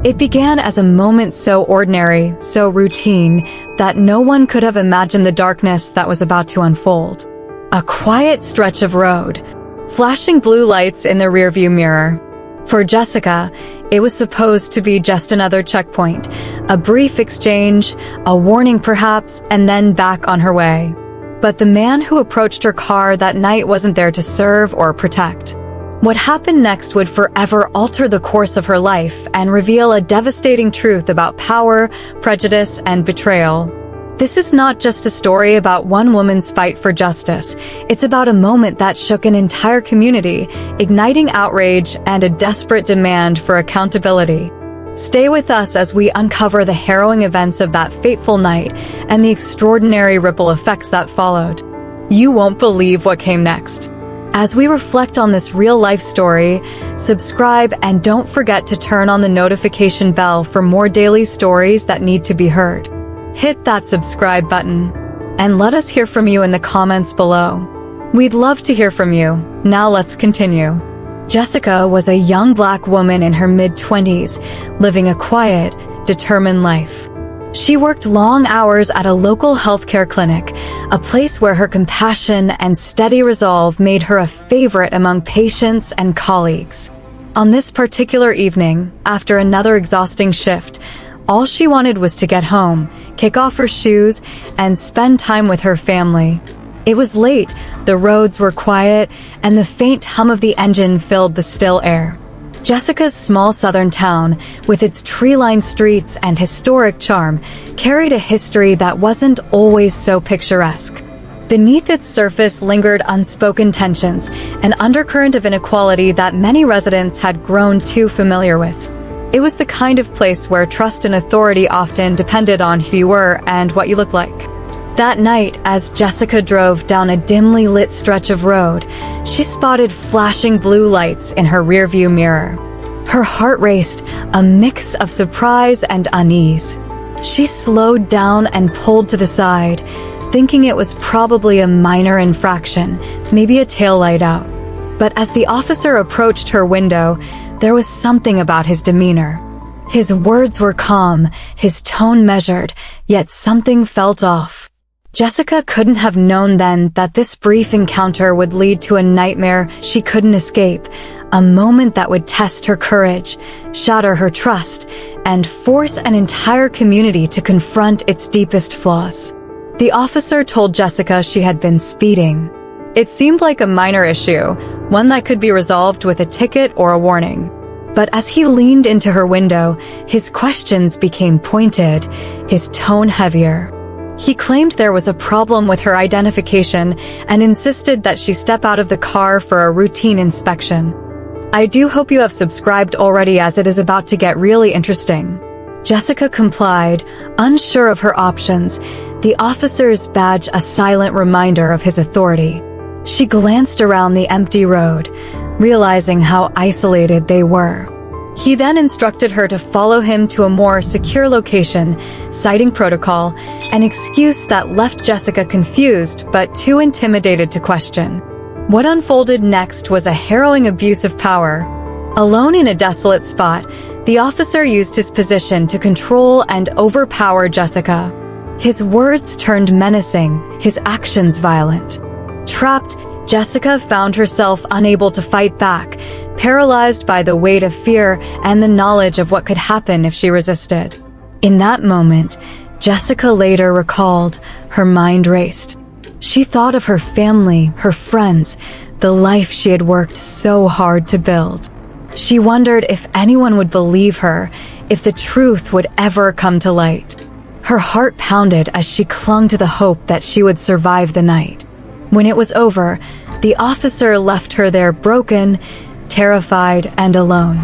It began as a moment so ordinary, so routine, that no one could have imagined the darkness that was about to unfold. A quiet stretch of road, flashing blue lights in the rearview mirror. For Jessica, it was supposed to be just another checkpoint, a brief exchange, a warning perhaps, and then back on her way. But the man who approached her car that night wasn't there to serve or protect. What happened next would forever alter the course of her life and reveal a devastating truth about power, prejudice, and betrayal. This is not just a story about one woman's fight for justice. It's about a moment that shook an entire community, igniting outrage and a desperate demand for accountability. Stay with us as we uncover the harrowing events of that fateful night and the extraordinary ripple effects that followed. You won't believe what came next. As we reflect on this real-life story, subscribe and don't forget to turn on the notification bell for more daily stories that need to be heard. Hit that subscribe button and let us hear from you in the comments below. We'd love to hear from you. Now let's continue. Jessica was a young Black woman in her mid-20s, living a quiet, determined life. She worked long hours at a local healthcare clinic, a place where her compassion and steady resolve made her a favorite among patients and colleagues. On this particular evening, after another exhausting shift, all she wanted was to get home, kick off her shoes, and spend time with her family. It was late, the roads were quiet, and the faint hum of the engine filled the still air. Jessica's small southern town, with its tree-lined streets and historic charm, carried a history that wasn't always so picturesque. Beneath its surface lingered unspoken tensions, an undercurrent of inequality that many residents had grown too familiar with. It was the kind of place where trust and authority often depended on who you were and what you looked like. That night, as Jessica drove down a dimly lit stretch of road, she spotted flashing blue lights in her rearview mirror. Her heart raced, a mix of surprise and unease. She slowed down and pulled to the side, thinking it was probably a minor infraction, maybe a taillight out. But as the officer approached her window, there was something about his demeanor. His words were calm, his tone measured, yet something felt off. Jessica couldn't have known then that this brief encounter would lead to a nightmare she couldn't escape, a moment that would test her courage, shatter her trust, and force an entire community to confront its deepest flaws. The officer told Jessica she had been speeding. It seemed like a minor issue, one that could be resolved with a ticket or a warning. But as he leaned into her window, his questions became pointed, his tone heavier. He claimed there was a problem with her identification and insisted that she step out of the car for a routine inspection. I do hope you have subscribed already, as it is about to get really interesting. Jessica complied, unsure of her options, the officer's badge a silent reminder of his authority. She glanced around the empty road, realizing how isolated they were. He then instructed her to follow him to a more secure location, citing protocol, an excuse that left Jessica confused but too intimidated to question. What unfolded next was a harrowing abuse of power. Alone in a desolate spot, the officer used his position to control and overpower Jessica. His words turned menacing, his actions violent. Trapped, Jessica found herself unable to fight back, paralyzed by the weight of fear and the knowledge of what could happen if she resisted. In that moment, Jessica later recalled, her mind raced. She thought of her family, her friends, the life she had worked so hard to build. She wondered if anyone would believe her, if the truth would ever come to light. Her heart pounded as she clung to the hope that she would survive the night. When it was over, the officer left her there broken, terrified, and alone.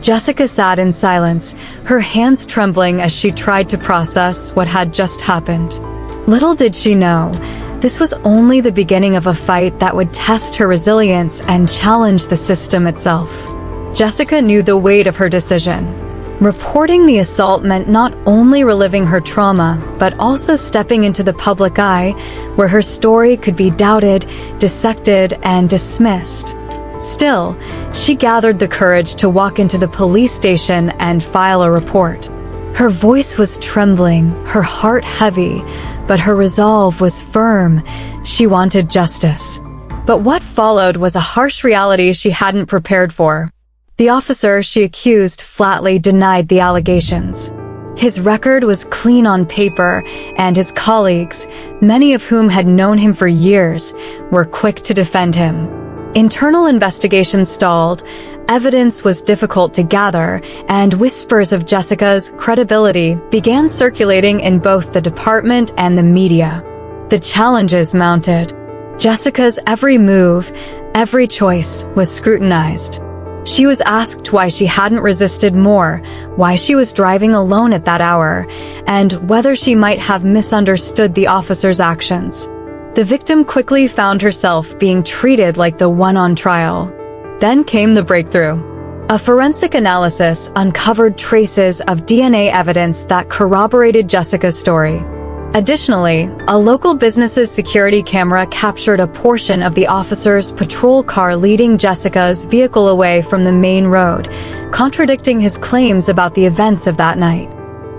Jessica sat in silence, her hands trembling as she tried to process what had just happened. Little did she know, this was only the beginning of a fight that would test her resilience and challenge the system itself. Jessica knew the weight of her decision. Reporting the assault meant not only reliving her trauma, but also stepping into the public eye, where her story could be doubted, dissected, and dismissed. Still, she gathered the courage to walk into the police station and file a report. Her voice was trembling, her heart heavy, but her resolve was firm. She wanted justice. But what followed was a harsh reality she hadn't prepared for. The officer she accused flatly denied the allegations. His record was clean on paper, and his colleagues, many of whom had known him for years, were quick to defend him. Internal investigations stalled, evidence was difficult to gather, and whispers of Jessica's credibility began circulating in both the department and the media. The challenges mounted. Jessica's every move, every choice was scrutinized. She was asked why she hadn't resisted more, why she was driving alone at that hour, and whether she might have misunderstood the officer's actions. The victim quickly found herself being treated like the one on trial. Then came the breakthrough. A forensic analysis uncovered traces of DNA evidence that corroborated Jessica's story. Additionally, a local business's security camera captured a portion of the officer's patrol car leading Jessica's vehicle away from the main road, contradicting his claims about the events of that night.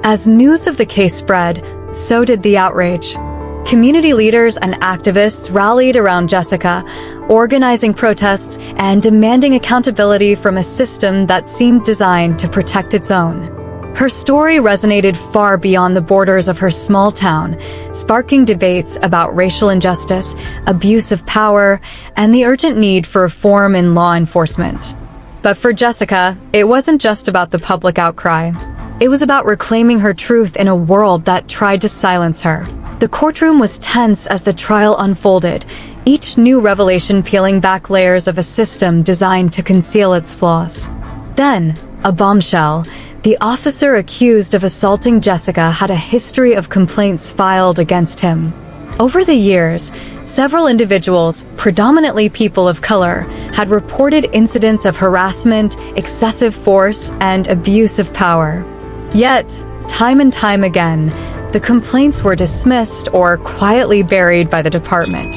As news of the case spread, so did the outrage. Community leaders and activists rallied around Jessica, organizing protests and demanding accountability from a system that seemed designed to protect its own. Her story resonated far beyond the borders of her small town, sparking debates about racial injustice, abuse of power, and the urgent need for reform in law enforcement. But for Jessica, it wasn't just about the public outcry. It was about reclaiming her truth in a world that tried to silence her. The courtroom was tense as the trial unfolded, each new revelation peeling back layers of a system designed to conceal its flaws. Then, a bombshell. The officer accused of assaulting Jessica had a history of complaints filed against him. Over the years, several individuals, predominantly people of color, had reported incidents of harassment, excessive force, and abuse of power. Yet, time and time again, the complaints were dismissed or quietly buried by the department.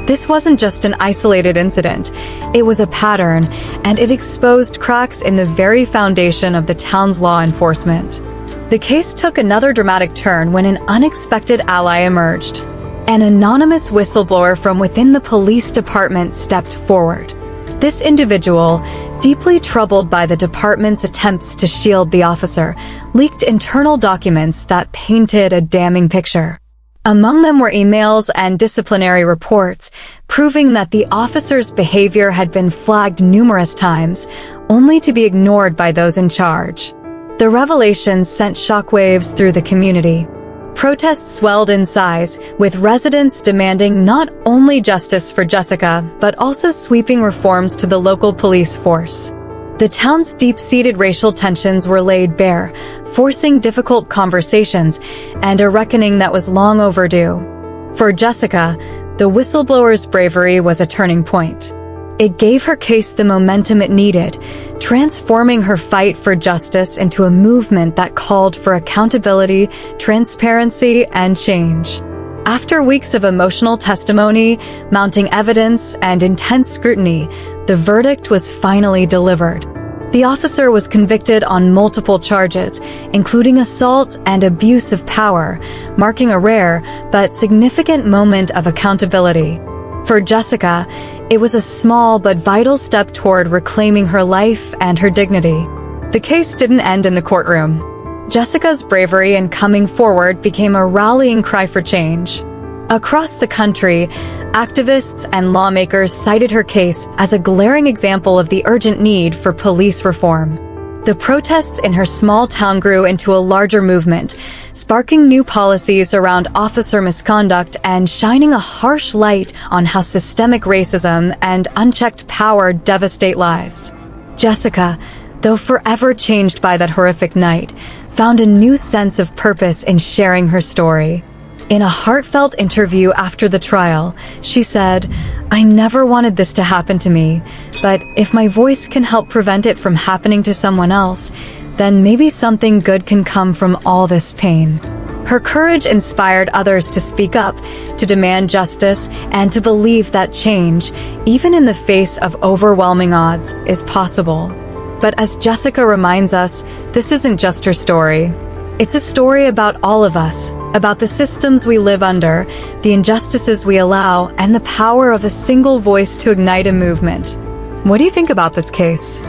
This wasn't just an isolated incident, it was a pattern, and it exposed cracks in the very foundation of the town's law enforcement. The case took another dramatic turn when an unexpected ally emerged. An anonymous whistleblower from within the police department stepped forward. This individual, deeply troubled by the department's attempts to shield the officer, leaked internal documents that painted a damning picture. Among them were emails and disciplinary reports, proving that the officer's behavior had been flagged numerous times, only to be ignored by those in charge. The revelations sent shockwaves through the community. Protests swelled in size, with residents demanding not only justice for Jessica, but also sweeping reforms to the local police force. The town's deep-seated racial tensions were laid bare, forcing difficult conversations and a reckoning that was long overdue. For Jessica, the whistleblower's bravery was a turning point. It gave her case the momentum it needed, transforming her fight for justice into a movement that called for accountability, transparency, and change. After weeks of emotional testimony, mounting evidence, and intense scrutiny, the verdict was finally delivered. The officer was convicted on multiple charges, including assault and abuse of power, marking a rare but significant moment of accountability. For Jessica, it was a small but vital step toward reclaiming her life and her dignity. The case didn't end in the courtroom. Jessica's bravery in coming forward became a rallying cry for change. Across the country, activists and lawmakers cited her case as a glaring example of the urgent need for police reform. The protests in her small town grew into a larger movement, sparking new policies around officer misconduct and shining a harsh light on how systemic racism and unchecked power devastate lives. Jessica, though forever changed by that horrific night, found a new sense of purpose in sharing her story. In a heartfelt interview after the trial, she said, "I never wanted this to happen to me, but if my voice can help prevent it from happening to someone else, then maybe something good can come from all this pain." Her courage inspired others to speak up, to demand justice, and to believe that change, even in the face of overwhelming odds, is possible. But as Jessica reminds us, this isn't just her story. It's a story about all of us, about the systems we live under, the injustices we allow, and the power of a single voice to ignite a movement. What do you think about this case?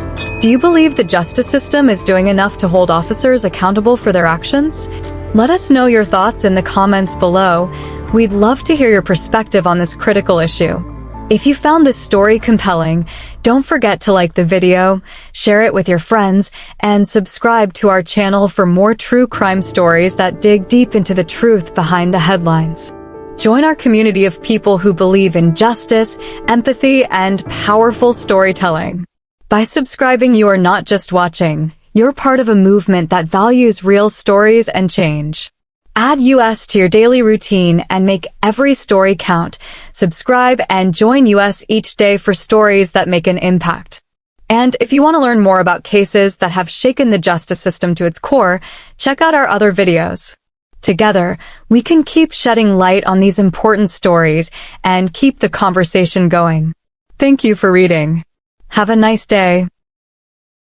Do you believe the justice system is doing enough to hold officers accountable for their actions? Let us know your thoughts in the comments below. We'd love to hear your perspective on this critical issue. If you found this story compelling, don't forget to like the video, share it with your friends, and subscribe to our channel for more true crime stories that dig deep into the truth behind the headlines. Join our community of people who believe in justice, empathy, and powerful storytelling. By subscribing, you are not just watching. You're part of a movement that values real stories and change. Add US to your daily routine and make every story count. Subscribe and join US each day for stories that make an impact. And if you want to learn more about cases that have shaken the justice system to its core, check out our other videos. Together, we can keep shedding light on these important stories and keep the conversation going. Thank you for reading. Have a nice day.